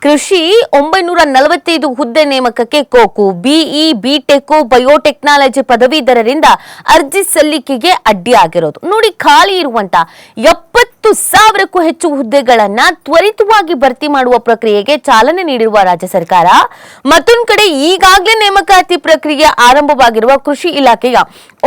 ಕೃಷಿ 945 ಹುದ್ದೆ ನೇಮಕಕ್ಕೆ ಕೋಕು ಬಿಇ ಬಿಟೆಕ್ ಬಯೋಟೆಕ್ನಾಲಜಿ ಪದವೀಧರರಿಂದ ಅರ್ಜಿ ಸಲ್ಲಿಕೆಗೆ ಅಡ್ಡಿಯಾಗಿರೋದು. ನೋಡಿ, ಖಾಲಿ ಇರುವಂತ 70,000ಕ್ಕೂ ಹೆಚ್ಚು ಹುದ್ದೆಗಳನ್ನ ತ್ವರಿತವಾಗಿ ಭರ್ತಿ ಮಾಡುವ ಪ್ರಕ್ರಿಯೆಗೆ ಚಾಲನೆ ನೀಡಿರುವ ರಾಜ್ಯ ಸರ್ಕಾರ ಮತ್ತೊಂದು ಕಡೆ ಈಗಾಗಲೇ ನೇಮಕಾತಿ ಪ್ರಕ್ರಿಯೆ ಆರಂಭವಾಗಿರುವ ಕೃಷಿ ಇಲಾಖೆಯ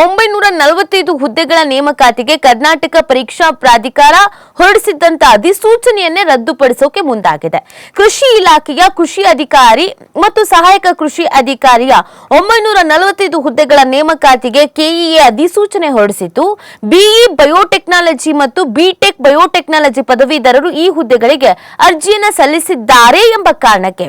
945 ಹುದ್ದೆಗಳ ನೇಮಕಾತಿಗೆ ಕರ್ನಾಟಕ ಪರೀಕ್ಷಾ ಪ್ರಾಧಿಕಾರ ಹೊರಡಿಸಿದ್ದಂತ ಅಧಿಸೂಚನೆಯನ್ನೇ ರದ್ದುಪಡಿಸೋಕೆ ಮುಂದಾಗಿದೆ. ಕೃಷಿ ಇಲಾಖೆಯ ಕೃಷಿ ಅಧಿಕಾರಿ ಮತ್ತು ಸಹಾಯಕ ಕೃಷಿ ಅಧಿಕಾರಿಯ 945 ಹುದ್ದೆಗಳ ನೇಮಕಾತಿಗೆ ಕೆಇಎ ಅಧಿಸೂಚನೆ ಹೊರಡಿಸಿತ್ತು. ಬಿಇ ಬಯೋಟೆಕ್ನಾಲಜಿ ಮತ್ತು ಬಿಟೆಕ್ ಬಯೋಟೆಕ್ನಾಲಜಿ ಪದವೀಧರರು ಈ ಹುದ್ದೆಗಳಿಗೆ ಅರ್ಜಿಯನ್ನ ಸಲ್ಲಿಸಿದ್ದಾರೆ ಎಂಬ ಕಾರಣಕ್ಕೆ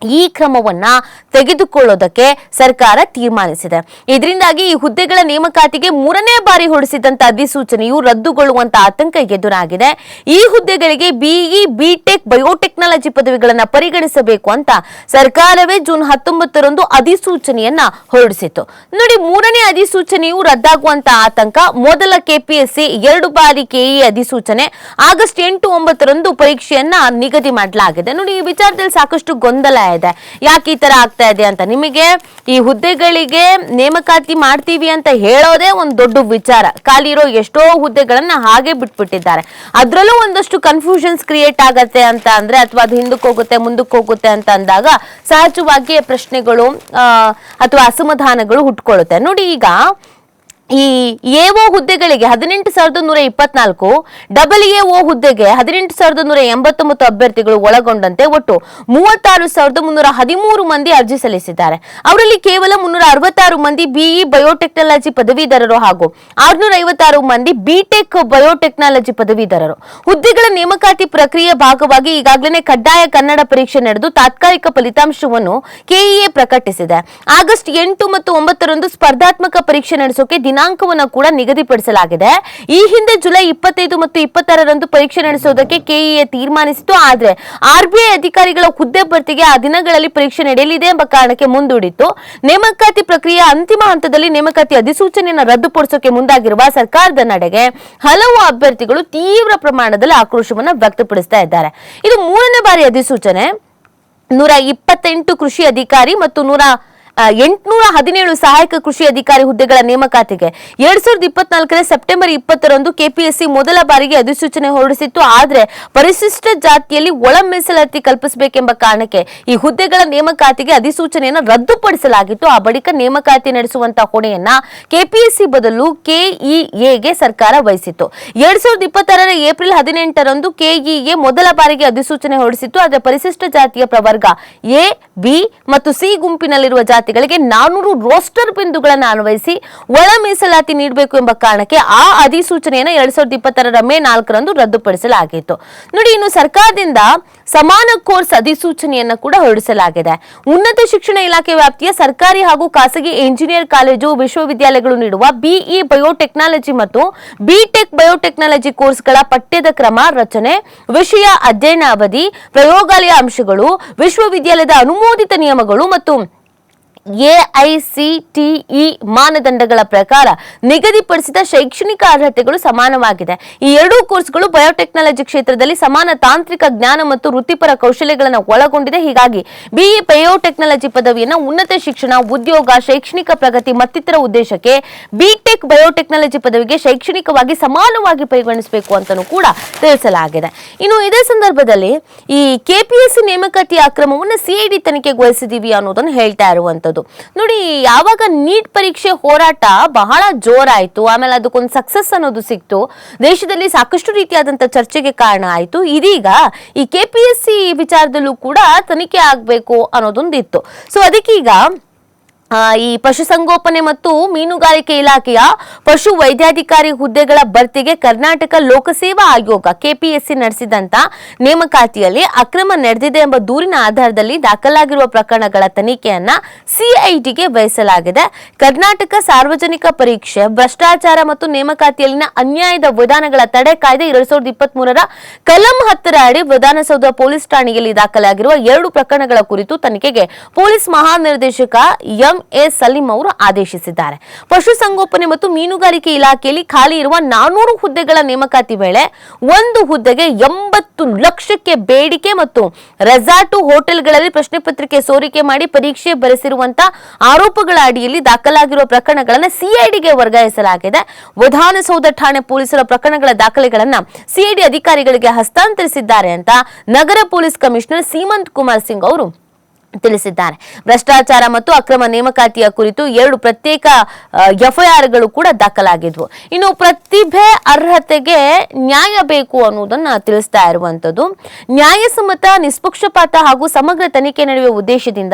ಈ ಕ್ರಮವನ್ನ ತೆಗೆದುಕೊಳ್ಳೋದಕ್ಕೆ ಸರ್ಕಾರ ತೀರ್ಮಾನಿಸಿದೆ. ಇದರಿಂದಾಗಿ ಈ ಹುದ್ದೆಗಳ ನೇಮಕಾತಿಗೆ 3ನೇ ಬಾರಿ ಹೊರಡಿಸಿದಂತ ಅಧಿಸೂಚನೆಯು ರದ್ದುಗೊಳ್ಳುವಂತ ಆತಂಕ ಎದುರಾಗಿದೆ. ಈ ಹುದ್ದೆಗಳಿಗೆ ಬಿಇ ಬಿಟೆಕ್ ಬಯೋಟೆಕ್ನಾಲಜಿ ಪದವಿಗಳನ್ನ ಪರಿಗಣಿಸಬೇಕು ಅಂತ ಸರ್ಕಾರವೇ ಜೂನ್ 19ರಂದು ಅಧಿಸೂಚನೆಯನ್ನ ಹೊರಡಿಸಿತ್ತು. ನೋಡಿ, 3ನೇ ಅಧಿಸೂಚನೆಯು ರದ್ದಾಗುವಂತ ಆತಂಕ. ಮೊದಲ ಕೆಪಿಎಸ್ಸಿ 2 ಬಾರಿ ಕೆಇಎ ಅಧಿಸೂಚನೆ ಆಗಸ್ಟ್ 8, 9ರಂದು ಪರೀಕ್ಷೆಯನ್ನ ನಿಗದಿ ಮಾಡಲಾಗಿದೆ. ನೋಡಿ, ಈ ವಿಚಾರದಲ್ಲಿ ಸಾಕಷ್ಟು ಗೊಂದಲ ಇದೆ. ಯಾಕೆ ಈ ತರ ಆಗ್ತಾ ಇದೆ ಅಂತ. ನಿಮಗೆ ಈ ಹುದ್ದೆಗಳಿಗೆ ನೇಮಕಾತಿ ಮಾಡ್ತೀವಿ ಅಂತ ಹೇಳೋದೇ ಒಂದು ದೊಡ್ಡ ವಿಚಾರ. ಖಾಲಿ ಇರೋ ಎಷ್ಟೋ ಹುದ್ದೆಗಳನ್ನ ಹಾಗೆ ಬಿಟ್ಬಿಟ್ಟಿದ್ದಾರೆ. ಅದ್ರಲ್ಲೂ ಒಂದಷ್ಟು ಕನ್ಫ್ಯೂಷನ್ಸ್ ಕ್ರಿಯೇಟ್ ಆಗತ್ತೆ ಅಂತ ಅಂದ್ರೆ, ಅಥವಾ ಅದು ಹಿಂದಕ್ಕೆ ಹೋಗುತ್ತೆ ಮುಂದಕ್ಕೆ ಹೋಗುತ್ತೆ ಅಂತ ಅಂದಾಗ ಸಹಜವಾಗಿ ಪ್ರಶ್ನೆಗಳು ಅಥವಾ ಅಸಮಾಧಾನಗಳು ಹುಟ್ಕೊಳ್ಳುತ್ತೆ. ನೋಡಿ, ಈಗ ಈ ಎಒ ಹುದ್ದೆಗಳಿಗೆ 18,124, ಡಬಲ್ ಎಒ ಹುದ್ದೆಗೆ 18,189 ಅಭ್ಯರ್ಥಿಗಳು ಒಳಗೊಂಡಂತೆ ಒಟ್ಟು 36,313 ಮಂದಿ ಅರ್ಜಿ ಸಲ್ಲಿಸಿದ್ದಾರೆ. ಅವರಲ್ಲಿ ಕೇವಲ 366 ಮಂದಿ ಬಿಇ ಬಯೋಟೆಕ್ನಾಲಜಿ ಪದವೀಧರರು ಹಾಗೂ 656 ಮಂದಿ ಬಿಟೆಕ್ ಬಯೋಟೆಕ್ನಾಲಜಿ ಪದವೀಧರರು. ಹುದ್ದೆಗಳ ನೇಮಕಾತಿ ಪ್ರಕ್ರಿಯೆ ಭಾಗವಾಗಿ ಈಗಾಗಲೇ ಕಡ್ಡಾಯ ಕನ್ನಡ ಪರೀಕ್ಷೆ ನಡೆದು ತಾತ್ಕಾಲಿಕ ಫಲಿತಾಂಶವನ್ನು ಕೆಇಎ ಪ್ರಕಟಿಸಿದೆ. ಆಗಸ್ಟ್ 8 ಮತ್ತು 9ರಂದು ಸ್ಪರ್ಧಾತ್ಮಕ ಪರೀಕ್ಷೆ ನಡೆಸೋಕೆ ದಿನಾಂಕವನ್ನು ಕೂಡ ನಿಗದಿಪಡಿಸಲಾಗಿದೆ. ಈ ಹಿಂದೆ ಜುಲೈ 25 ಮತ್ತು 26ರಂದು ಪರೀಕ್ಷೆ ನಡೆಸುವುದಕ್ಕೆ ಕೆಇಎ ತೀರ್ಮಾನಿಸಿತು. ಆದ್ರೆ ಆರ್ಬಿಐ ಅಧಿಕಾರಿಗಳ ಹುದ್ದೆ ಭರ್ತಿಗೆ ಆ ದಿನಗಳಲ್ಲಿ ಪರೀಕ್ಷೆ ನಡೆಯಲಿದೆ ಎಂಬ ಕಾರಣಕ್ಕೆ ಮುಂದೂಡಿತ್ತು. ನೇಮಕಾತಿ ಪ್ರಕ್ರಿಯೆಯ ಅಂತಿಮ ಹಂತದಲ್ಲಿ ನೇಮಕಾತಿ ಅಧಿಸೂಚನೆಯನ್ನು ರದ್ದುಪಡಿಸೋಕೆ ಮುಂದಾಗಿರುವ ಸರ್ಕಾರದ ನಡೆಗೆ ಹಲವು ಅಭ್ಯರ್ಥಿಗಳು ತೀವ್ರ ಪ್ರಮಾಣದಲ್ಲಿ ಆಕ್ರೋಶವನ್ನು ವ್ಯಕ್ತಪಡಿಸ್ತಾ ಇದ್ದಾರೆ. ಇದು 3ನೇ ಬಾರಿ ಅಧಿಸೂಚನೆ. 128 ಕೃಷಿ ಅಧಿಕಾರಿ ಮತ್ತು 817 ಸಹಾಯಕ ಕೃಷಿ ಅಧಿಕಾರಿ ಹುದ್ದೆಗಳ ನೇಮಕಾತಿಗೆ 2024 ಸೆಪ್ಟೆಂಬರ್ 20ರಂದು ಕೆಪಿಎಸ್ಸಿ ಮೊದಲ ಬಾರಿಗೆ ಅಧಿಸೂಚನೆ ಹೊರಡಿಸಿತ್ತು. ಆದ್ರೆ ಪರಿಶಿಷ್ಟ ಜಾತಿಯಲ್ಲಿ ಒಳ ಮೀಸಲಾತಿ ಕಲ್ಪಿಸಬೇಕೆಂಬ ಕಾರಣಕ್ಕೆ ಈ ಹುದ್ದೆಗಳ ನೇಮಕಾತಿಗೆ ಅಧಿಸೂಚನೆಯನ್ನು ರದ್ದುಪಡಿಸಲಾಗಿತ್ತು. ಆ ಬಳಿಕ ನೇಮಕಾತಿ ನಡೆಸುವಂತಹ ಹೊಣೆಯನ್ನ ಕೆಪಿಎಸ್ಸಿ ಬದಲು ಕೆಇಎಗೆ ಸರ್ಕಾರ ವಹಿಸಿತ್ತು. 2026 ಏಪ್ರಿಲ್ 18ರಂದು ಕೆಇಎ ಮೊದಲ ಬಾರಿಗೆ ಅಧಿಸೂಚನೆ ಹೊರಡಿಸಿತ್ತು. ಆದರೆ ಪರಿಶಿಷ್ಟ ಜಾತಿಯ ಪ್ರವರ್ಗ ಎ, ಬಿ ಮತ್ತು ಸಿ ಗುಂಪಿನಲ್ಲಿರುವ ಜಾತಿ 400 ರೋಸ್ಟರ್ ಬಿಂದುಗಳನ್ನು ಅನ್ವಯಿಸಿ ಒಳ ಮೀಸಲಾತಿ ನೀಡಬೇಕು ಎಂಬ ಕಾರಣಕ್ಕೆ ಆ ಅಧಿಸೂಚನೆಯನ್ನು 2026 ಮೇ 4ರಂದು ರದ್ದುಪಡಿಸಲಾಗಿತ್ತು. ನೋಡಿ, ಇನ್ನು ಸರ್ಕಾರದಿಂದ ಸಮಾನ ಕೋರ್ಸ್ ಅಧಿಸೂಚನೆಯನ್ನು ಕೂಡ ಹೊರಡಿಸಲಾಗಿದೆ. ಉನ್ನತ ಶಿಕ್ಷಣ ಇಲಾಖೆ ವ್ಯಾಪ್ತಿಯ ಸರ್ಕಾರಿ ಹಾಗೂ ಖಾಸಗಿ ಇಂಜಿನಿಯರ್ ಕಾಲೇಜು ವಿಶ್ವವಿದ್ಯಾಲಯಗಳು ನೀಡುವ ಬಿಇ ಬಯೋಟೆಕ್ನಾಲಜಿ ಮತ್ತು ಬಿಟೆಕ್ ಬಯೋಟೆಕ್ನಾಲಜಿ ಕೋರ್ಸ್ಗಳ ಪಠ್ಯದ ಕ್ರಮ ರಚನೆ, ವಿಷಯ ಅಧ್ಯಯನ ಅವಧಿ, ಪ್ರಯೋಗಾಲಯ ಅಂಶಗಳು, ವಿಶ್ವವಿದ್ಯಾಲಯದ ಅನುಮೋದಿತ ನಿಯಮಗಳು ಮತ್ತು ಎಐಸಿಟಿಇ ಮಾನದಂಡಗಳ ಪ್ರಕಾರ ನಿಗದಿಪಡಿಸಿದ ಶೈಕ್ಷಣಿಕ ಅರ್ಹತೆಗಳು ಸಮಾನವಾಗಿದೆ. ಈ ಎರಡೂ ಕೋರ್ಸ್ಗಳು ಬಯೋಟೆಕ್ನಾಲಜಿ ಕ್ಷೇತ್ರದಲ್ಲಿ ಸಮಾನ ತಾಂತ್ರಿಕ ಜ್ಞಾನ ಮತ್ತು ವೃತ್ತಿಪರ ಕೌಶಲ್ಯಗಳನ್ನು ಒಳಗೊಂಡಿದೆ. ಹೀಗಾಗಿ ಬಿಇ ಬಯೋಟೆಕ್ನಾಲಜಿ ಪದವಿಯನ್ನು ಉನ್ನತ ಶಿಕ್ಷಣ, ಉದ್ಯೋಗ, ಶೈಕ್ಷಣಿಕ ಪ್ರಗತಿ ಮತ್ತಿತರ ಉದ್ದೇಶಕ್ಕೆ ಬಿಟೆಕ್ ಬಯೋಟೆಕ್ನಾಲಜಿ ಪದವಿಗೆ ಶೈಕ್ಷಣಿಕವಾಗಿ ಸಮಾನವಾಗಿ ಪರಿಗಣಿಸಬೇಕು ಅಂತಲೂ ಕೂಡ ತಿಳಿಸಲಾಗಿದೆ. ಇನ್ನು ಇದೇ ಸಂದರ್ಭದಲ್ಲಿ ಈ ಕೆಪಿಎಸ್ಸಿ ನೇಮಕಾತಿ ಅಕ್ರಮವನ್ನು ಸಿಐಡಿ ತನಿಖೆಗೆ ವಹಿಸಿದೀವಿ ಅನ್ನೋದನ್ನು ಹೇಳ್ತಾ ಇರುವಂತದ್ದು. ನೋಡಿ, ಯಾವಾಗ ನೀಟ್ ಪರೀಕ್ಷೆ ಹೋರಾಟ ಬಹಳ ಜೋರಾಯ್ತು, ಆಮೇಲೆ ಅದಕ್ಕೊಂದು ಸಕ್ಸಸ್ ಅನ್ನೋದು ಸಿಕ್ತು, ದೇಶದಲ್ಲಿ ಸಾಕಷ್ಟು ರೀತಿಯಾದಂತ ಚರ್ಚೆಗೆ ಕಾರಣ ಆಯ್ತು. ಇದೀಗ ಈ ಕೆಪಿಎಸ್ಸಿ ವಿಚಾರದಲ್ಲೂ ಕೂಡ ತನಿಖೆ ಆಗ್ಬೇಕು ಅನ್ನೋದೊಂದಿತ್ತು. ಸೊ ಅದಕ್ಕೀಗ ಈ ಪಶುಸಂಗೋಪನೆ ಮತ್ತು ಮೀನುಗಾರಿಕೆ ಇಲಾಖೆಯ ಪಶು ವೈದ್ಯಾಧಿಕಾರಿ ಹುದ್ದೆಗಳ ಭರ್ತಿಗೆ ಕರ್ನಾಟಕ ಲೋಕಸೇವಾ ಆಯೋಗ ಕೆಪಿಎಸ್ಸಿ ನಡೆಸಿದಂತ ನೇಮಕಾತಿಯಲ್ಲಿ ಅಕ್ರಮ ನಡೆದಿದೆ ಎಂಬ ದೂರಿನ ಆಧಾರದಲ್ಲಿ ದಾಖಲಾಗಿರುವ ಪ್ರಕರಣಗಳ ತನಿಖೆಯನ್ನ ಸಿಐಡಿಗೆ ವಹಿಸಲಾಗಿದೆ. ಕರ್ನಾಟಕ ಸಾರ್ವಜನಿಕ ಪರೀಕ್ಷೆ ಭ್ರಷ್ಟಾಚಾರ ಮತ್ತು ನೇಮಕಾತಿಯಲ್ಲಿನ ಅನ್ಯಾಯದ ವಿಧಾನಗಳ ತಡೆ ಕಾಯ್ದೆ 2023ರ ಕಲಂ 10ರ ಅಡಿ ವಿಧಾನಸೌಧ ಪೊಲೀಸ್ ಠಾಣೆಯಲ್ಲಿ ದಾಖಲಾಗಿರುವ 2 ಪ್ರಕರಣಗಳ ಕುರಿತು ತನಿಖೆಗೆ ಪೊಲೀಸ್ ಮಹಾನಿರ್ದೇಶಕ ಎಂ ಎಂ.ಎ. ಸಲೀಂ ಅವರು ಆದೇಶಿಸಿದ್ದಾರೆ. ಪಶುಸಂಗೋಪನೆ ಮತ್ತು ಮೀನುಗಾರಿಕೆ ಇಲಾಖೆಯಲ್ಲಿ ಖಾಲಿ ಇರುವ 400 ಹುದ್ದೆಗಳ ನೇಮಕಾತಿ ವೇಳೆ ಒಂದು ಹುದ್ದೆಗೆ 80 ಲಕ್ಷಕ್ಕೆ ಬೇಡಿಕೆ ಮತ್ತು ರೆಸಾರ್ಟ್ ಹೋಟೆಲ್ಗಳಲ್ಲಿ ಪ್ರಶ್ನೆ ಪತ್ರಿಕೆ ಸೋರಿಕೆ ಮಾಡಿ ಪರೀಕ್ಷೆ ಬರೆಸಿರುವಂತಹ ಆರೋಪಗಳ ಅಡಿಯಲ್ಲಿ ದಾಖಲಾಗಿರುವ ಪ್ರಕರಣಗಳನ್ನು ಸಿಐಡಿಗೆ ವರ್ಗಾಯಿಸಲಾಗಿದೆ. ವಿಧಾನಸೌಧ ಠಾಣೆ ಪೊಲೀಸರ ಪ್ರಕರಣಗಳ ದಾಖಲೆಗಳನ್ನು ಸಿಐಡಿ ಅಧಿಕಾರಿಗಳಿಗೆ ಹಸ್ತಾಂತರಿಸಿದ್ದಾರೆ ಅಂತ ನಗರ ಪೊಲೀಸ್ ಕಮಿಷನರ್ ಸೀಮಂತ್ ಕುಮಾರ್ ಸಿಂಗ್ ಅವರು ತಿಳಿಸಿದ್ದಾರೆ. ಭ್ರಷ್ಟಾಚಾರ ಮತ್ತು ಅಕ್ರಮ ನೇಮಕಾತಿಯ ಕುರಿತು 2 ಪ್ರತ್ಯೇಕ ಎಫ್ಐಆರ್ಗಳು ಕೂಡ ದಾಖಲಾಗಿದ್ವು. ಇನ್ನು ಪ್ರತಿಭೆ ಅರ್ಹತೆಗೆ ನ್ಯಾಯ ಬೇಕು ಅನ್ನೋದನ್ನ ತಿಳಿಸ್ತಾ ಇರುವಂತದ್ದು. ನ್ಯಾಯಸಮ್ಮತ, ನಿಷ್ಪಕ್ಷಪಾತ ಹಾಗೂ ಸಮಗ್ರ ತನಿಖೆ ನಡೆಯುವ ಉದ್ದೇಶದಿಂದ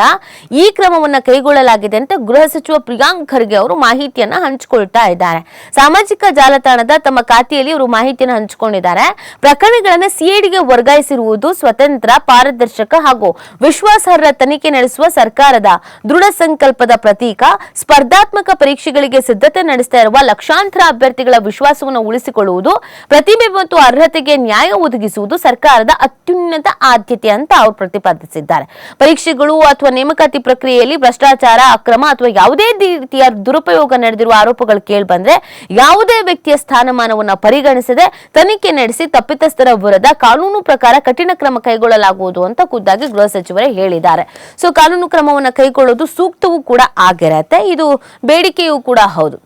ಈ ಕ್ರಮವನ್ನು ಕೈಗೊಳ್ಳಲಾಗಿದೆ ಅಂತ ಗೃಹ ಸಚಿವ ಪ್ರಿಯಾಂಕ್ ಖರ್ಗೆ ಅವರು ಮಾಹಿತಿಯನ್ನ ಹಂಚಿಕೊಳ್ತಾ ಇದ್ದಾರೆ. ಸಾಮಾಜಿಕ ಜಾಲತಾಣದ ತಮ್ಮ ಖಾತೆಯಲ್ಲಿ ಅವರು ಮಾಹಿತಿಯನ್ನು ಹಂಚಿಕೊಂಡಿದ್ದಾರೆ. ಪ್ರಕರಣಗಳನ್ನು ಸಿಐಡಿಗೆ ವರ್ಗಾಯಿಸಿರುವುದು ಸ್ವತಂತ್ರ, ಪಾರದರ್ಶಕ ಹಾಗೂ ವಿಶ್ವಾಸಾರ್ಹ ತನಿಖೆ ನಡೆಸುವ ಸರ್ಕಾರದ ದೃಢ ಸಂಕಲ್ಪದ ಪ್ರತೀಕ. ಸ್ಪರ್ಧಾತ್ಮಕ ಪರೀಕ್ಷೆಗಳಿಗೆ ಸಿದ್ಧತೆ ನಡೆಸ್ತಾ ಇರುವ ಲಕ್ಷಾಂತರ ಅಭ್ಯರ್ಥಿಗಳ ವಿಶ್ವಾಸವನ್ನು ಉಳಿಸಿಕೊಳ್ಳುವುದು, ಪ್ರತಿಭೆ ಮತ್ತು ಅರ್ಹತೆಗೆ ನ್ಯಾಯ ಒದಗಿಸುವುದು ಸರ್ಕಾರದ ಅತ್ಯುನ್ನತ ಆದ್ಯತೆ ಅಂತ ಅವರು ಪ್ರತಿಪಾದಿಸಿದ್ದಾರೆ. ಪರೀಕ್ಷೆಗಳು ಅಥವಾ ನೇಮಕಾತಿ ಪ್ರಕ್ರಿಯೆಯಲ್ಲಿ ಭ್ರಷ್ಟಾಚಾರ, ಅಕ್ರಮ ಅಥವಾ ಯಾವುದೇ ರೀತಿಯ ದುರುಪಯೋಗ ನಡೆದಿರುವ ಆರೋಪಗಳು ಕೇಳಿಬಂದ್ರೆ ಯಾವುದೇ ವ್ಯಕ್ತಿಯ ಸ್ಥಾನಮಾನವನ್ನು ಪರಿಗಣಿಸದೆ ತನಿಖೆ ನಡೆಸಿ ತಪ್ಪಿತಸ್ಥರ ವಿರುದ್ಧ ಕಾನೂನು ಪ್ರಕಾರ ಕಠಿಣ ಕ್ರಮ ಕೈಗೊಳ್ಳಲಾಗುವುದು ಅಂತ ಖುದ್ದಾಗಿ ಗೃಹ ಸಚಿವರೇ ಹೇಳಿದ್ದಾರೆ. ಸೊ ಕಾನೂನು ಕ್ರಮವನ್ನು ಕೈಗೊಳ್ಳೋದು ಸೂಕ್ತವೂ ಕೂಡ ಆಗಿರತ್ತೆ. ಇದು ಬೇಡಿಕೆಯೂ ಕೂಡ ಹೌದು.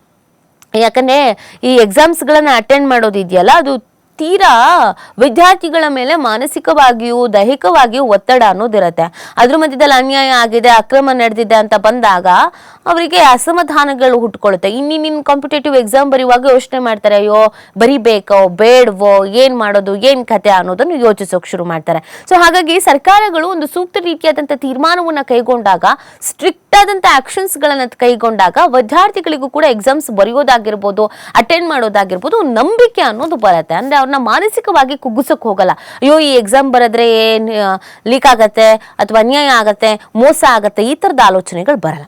ಯಾಕಂದ್ರೆ ಈ ಎಕ್ಸಾಮ್ಸ್ ಗಳನ್ನ ಅಟೆಂಡ್ ಮಾಡೋದು ಇದೆಯಲ್ಲ, ಅದು ತೀರಾ ವಿದ್ಯಾರ್ಥಿಗಳ ಮೇಲೆ ಮಾನಸಿಕವಾಗಿಯೂ ದೈಹಿಕವಾಗಿಯೂ ಒತ್ತಡ ಅನ್ನೋದಿರುತ್ತೆ. ಅದ್ರ ಮಧ್ಯದಲ್ಲಿ ಅನ್ಯಾಯ ಆಗಿದೆ, ಅಕ್ರಮ ನಡೆದಿದೆ ಅಂತ ಬಂದಾಗ ಅವರಿಗೆ ಅಸಮಾಧಾನಗಳು ಹುಟ್ಕೊಳ್ಳುತ್ತೆ. ಇನ್ನಿನ್ನ ಕಾಂಪಿಟೇಟಿವ್ ಎಕ್ಸಾಮ್ ಬರೆಯುವಾಗ ಯೋಚನೆ ಮಾಡ್ತಾರೆ, ಅಯ್ಯೋ ಬರಿಬೇಕೋ ಬೇಡವೋ, ಏನ್ ಮಾಡೋದು, ಏನ್ ಕತೆ ಅನ್ನೋದನ್ನು ಯೋಚಿಸೋಕೆ ಶುರು ಮಾಡ್ತಾರೆ. ಸೊ ಹಾಗಾಗಿ ಸರ್ಕಾರಗಳು ಒಂದು ಸೂಕ್ತ ರೀತಿಯಾದಂಥ ತೀರ್ಮಾನವನ್ನ ಕೈಗೊಂಡಾಗ, ಸ್ಟ್ರಿಕ್ಟ್ ಆದಂಥ ಆಕ್ಷನ್ಸ್ ಗಳನ್ನ ಕೈಗೊಂಡಾಗ ವಿದ್ಯಾರ್ಥಿಗಳಿಗೂ ಕೂಡ ಎಕ್ಸಾಮ್ಸ್ ಬರೆಯೋದಾಗಿರ್ಬೋದು, ಅಟೆಂಡ್ ಮಾಡೋದಾಗಿರ್ಬೋದು, ನಂಬಿಕೆ ಅನ್ನೋದು ಬರುತ್ತೆ. ಅಂದ್ರೆ ಅವ್ರನ್ನ ಮಾನಸಿಕವಾಗಿ ಕುಗ್ಗಿಸಕ್ ಹೋಗಲ್ಲ. ಅಯ್ಯೋ ಈ ಎಕ್ಸಾಮ್ ಬರೆದ್ರೆ ಏನ್ ಲೀಕ್ ಆಗತ್ತೆ ಅಥವಾ ಅನ್ಯಾಯ ಆಗತ್ತೆ, ಮೋಸ ಆಗತ್ತೆ, ಈ ತರದ ಆಲೋಚನೆಗಳು ಬರಲ್ಲ.